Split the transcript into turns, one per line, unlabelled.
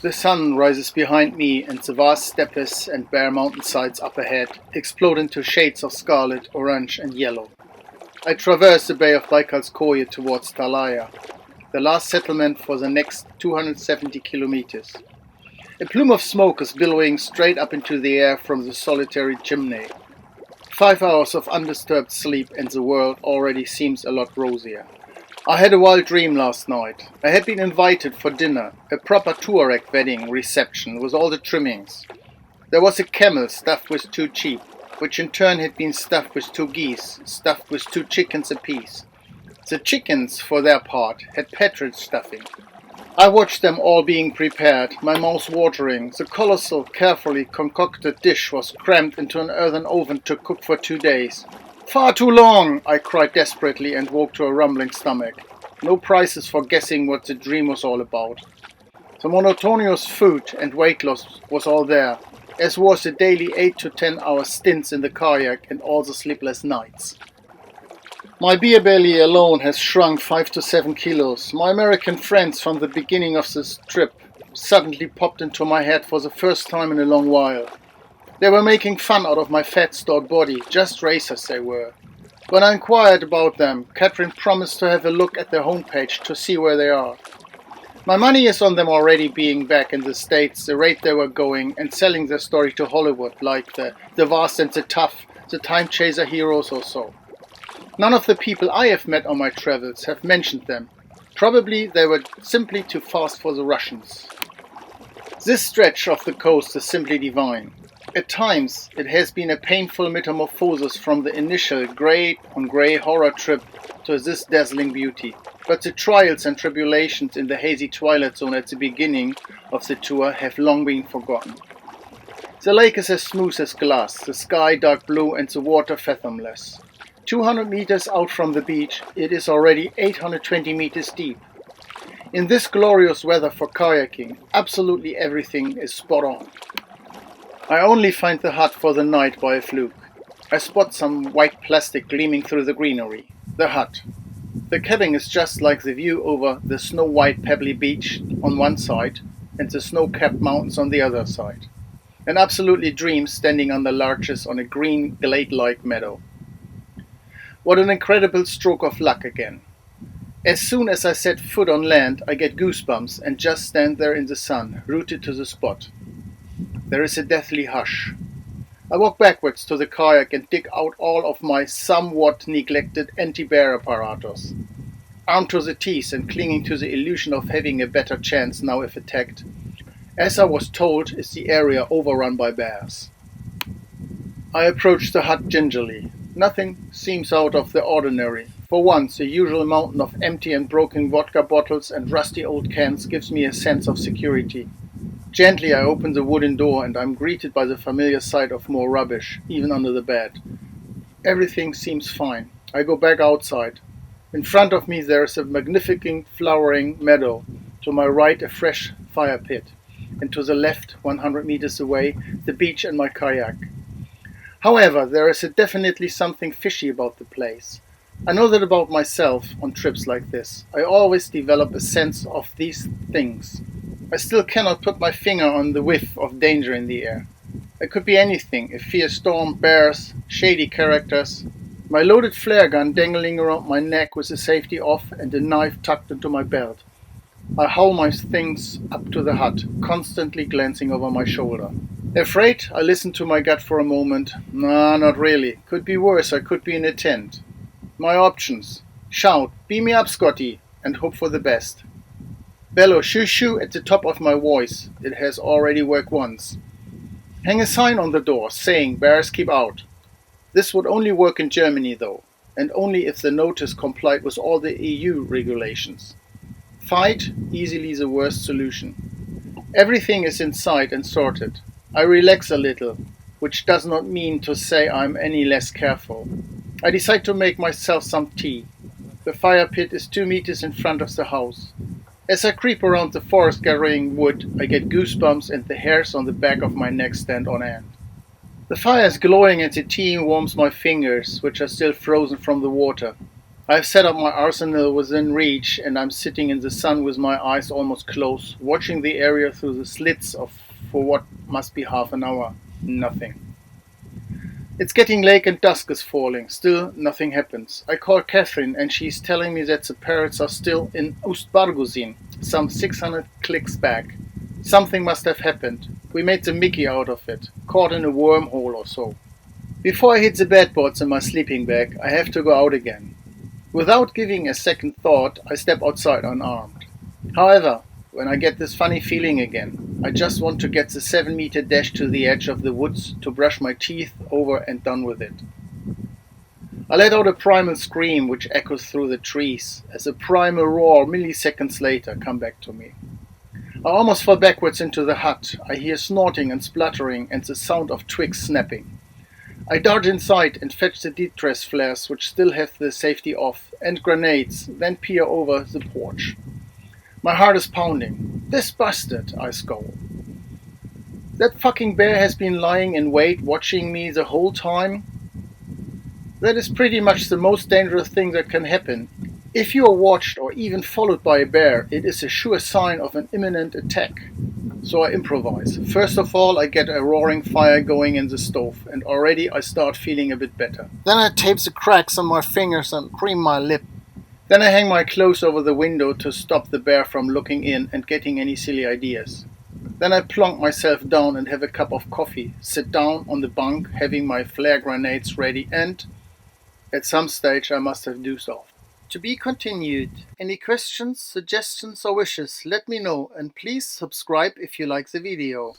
The sun rises behind me and the vast steppes and bare mountainsides up ahead explode into shades of scarlet, orange and yellow. I traverse the bay of Baikalskoye towards Talaya, the last settlement for the next 270 kilometers. A plume of smoke is billowing straight up into the air from the solitary chimney. 5 hours of undisturbed sleep and the world already seems a lot rosier. I had a wild dream last night. I had been invited for dinner, a proper Tuareg wedding reception with all the trimmings. There was a camel stuffed with 2 sheep, which in turn had been stuffed with 2 geese, stuffed with 2 chickens apiece. The chickens, for their part, had partridge stuffing. I watched them all being prepared, my mouth watering. The colossal, carefully concocted dish was crammed into an earthen oven to cook for 2 days. "Far too long!" I cried desperately and woke to a rumbling stomach. No prizes for guessing what the dream was all about. The monotonous food and weight loss was all there, as was the daily 8 to 10 hour stints in the kayak and all the sleepless nights. My beer belly alone has shrunk 5 to 7 kilos. My American friends from the beginning of this trip suddenly popped into my head for the first time in a long while. They were making fun out of my fat-stored body, just racers they were. When I inquired about them, Catherine promised to have a look at their homepage to see where they are. My money is on them already being back in the States, the rate they were going, and selling their story to Hollywood, like the vast and the tough, the time chaser heroes or so. None of the people I have met on my travels have mentioned them. Probably they were simply too fast for the Russians. This stretch of the coast is simply divine. At times, it has been a painful metamorphosis from the initial grey-on-grey horror trip to this dazzling beauty. But the trials and tribulations in the hazy twilight zone at the beginning of the tour have long been forgotten. The lake is as smooth as glass, the sky dark blue and the water fathomless. 200 meters out from the beach, it is already 820 meters deep. In this glorious weather for kayaking, absolutely everything is spot on. I only find the hut for the night by a fluke. I spot some white plastic gleaming through the greenery. The hut. The cabin is just like the view over the snow-white pebbly beach on one side and the snow-capped mountains on the other side. An absolutely dream standing under larches on a green glade-like meadow. What an incredible stroke of luck again. As soon as I set foot on land, I get goosebumps and just stand there in the sun, rooted to the spot. There is a deathly hush. I walk backwards to the kayak and dig out all of my somewhat neglected anti-bear apparatus. Armed to the teeth and clinging to the illusion of having a better chance now if attacked. As I was told, is the area overrun by bears. I approach the hut gingerly. Nothing seems out of the ordinary. For once, the usual mountain of empty and broken vodka bottles and rusty old cans gives me a sense of security. Gently I open the wooden door and I'm greeted by the familiar sight of more rubbish, even under the bed. Everything seems fine. I go back outside. In front of me there is a magnificent flowering meadow. To my right a fresh fire pit. And to the left, 100 meters away, the beach and my kayak. However, there is definitely something fishy about the place. I know that about myself on trips like this. I always develop a sense of these things. I still cannot put my finger on the whiff of danger in the air. It could be anything, a fierce storm, bears, shady characters. My loaded flare gun dangling around my neck with the safety off and a knife tucked into my belt. I haul my things up to the hut, constantly glancing over my shoulder. Afraid, I listen to my gut for a moment. Nah, not really. Could be worse, I could be in a tent. My options. Shout, "Beam me up, Scotty," and hope for the best. Bellow shoo shoo at the top of my voice. It has already worked once. Hang a sign on the door saying bears keep out. This would only work in Germany though, and only if the notice complied with all the EU regulations. Fight, easily the worst solution. Everything is in sight and sorted. I relax a little, which does not mean to say I'm any less careful. I decide to make myself some tea. The fire pit is 2 meters in front of the house. As I creep around the forest gathering wood, I get goosebumps and the hairs on the back of my neck stand on end. The fire is glowing and the tea warms my fingers, which are still frozen from the water. I've set up my arsenal within reach, and I'm sitting in the sun with my eyes almost closed, watching the area through the slits for what must be half an hour. Nothing. It's getting late and dusk is falling. Still, nothing happens. I call Catherine, and she's telling me that the parrots are still in Ust-Barguzin, some 600 clicks back. Something must have happened. We made the Mickey out of it, caught in a wormhole or so. Before I hit the bedboards in my sleeping bag, I have to go out again. Without giving a second thought, I step outside unarmed. However, when I get this funny feeling again, I just want to get the 7-meter dash to the edge of the woods to brush my teeth over and done with it. I let out a primal scream which echoes through the trees, as a primal roar milliseconds later come back to me. I almost fall backwards into the hut. I hear snorting and spluttering and the sound of twigs snapping. I dart inside and fetch the distress flares which still have the safety off, and grenades, then peer over the porch. My heart is pounding. This bastard, I scowl. That fucking bear has been lying in wait watching me the whole time? That is pretty much the most dangerous thing that can happen. If you are watched or even followed by a bear, it is a sure sign of an imminent attack. So I improvise. First of all, I get a roaring fire going in the stove, and already I start feeling a bit better. Then I tape the cracks on my fingers and cream my lip. Then I hang my clothes over the window to stop the bear from looking in and getting any silly ideas. Then I plonk myself down and have a cup of coffee, sit down on the bunk, having my flare grenades ready, and at some stage I must have dozed off. To be continued. Any questions, suggestions or wishes, let me know, and please subscribe if you like the video.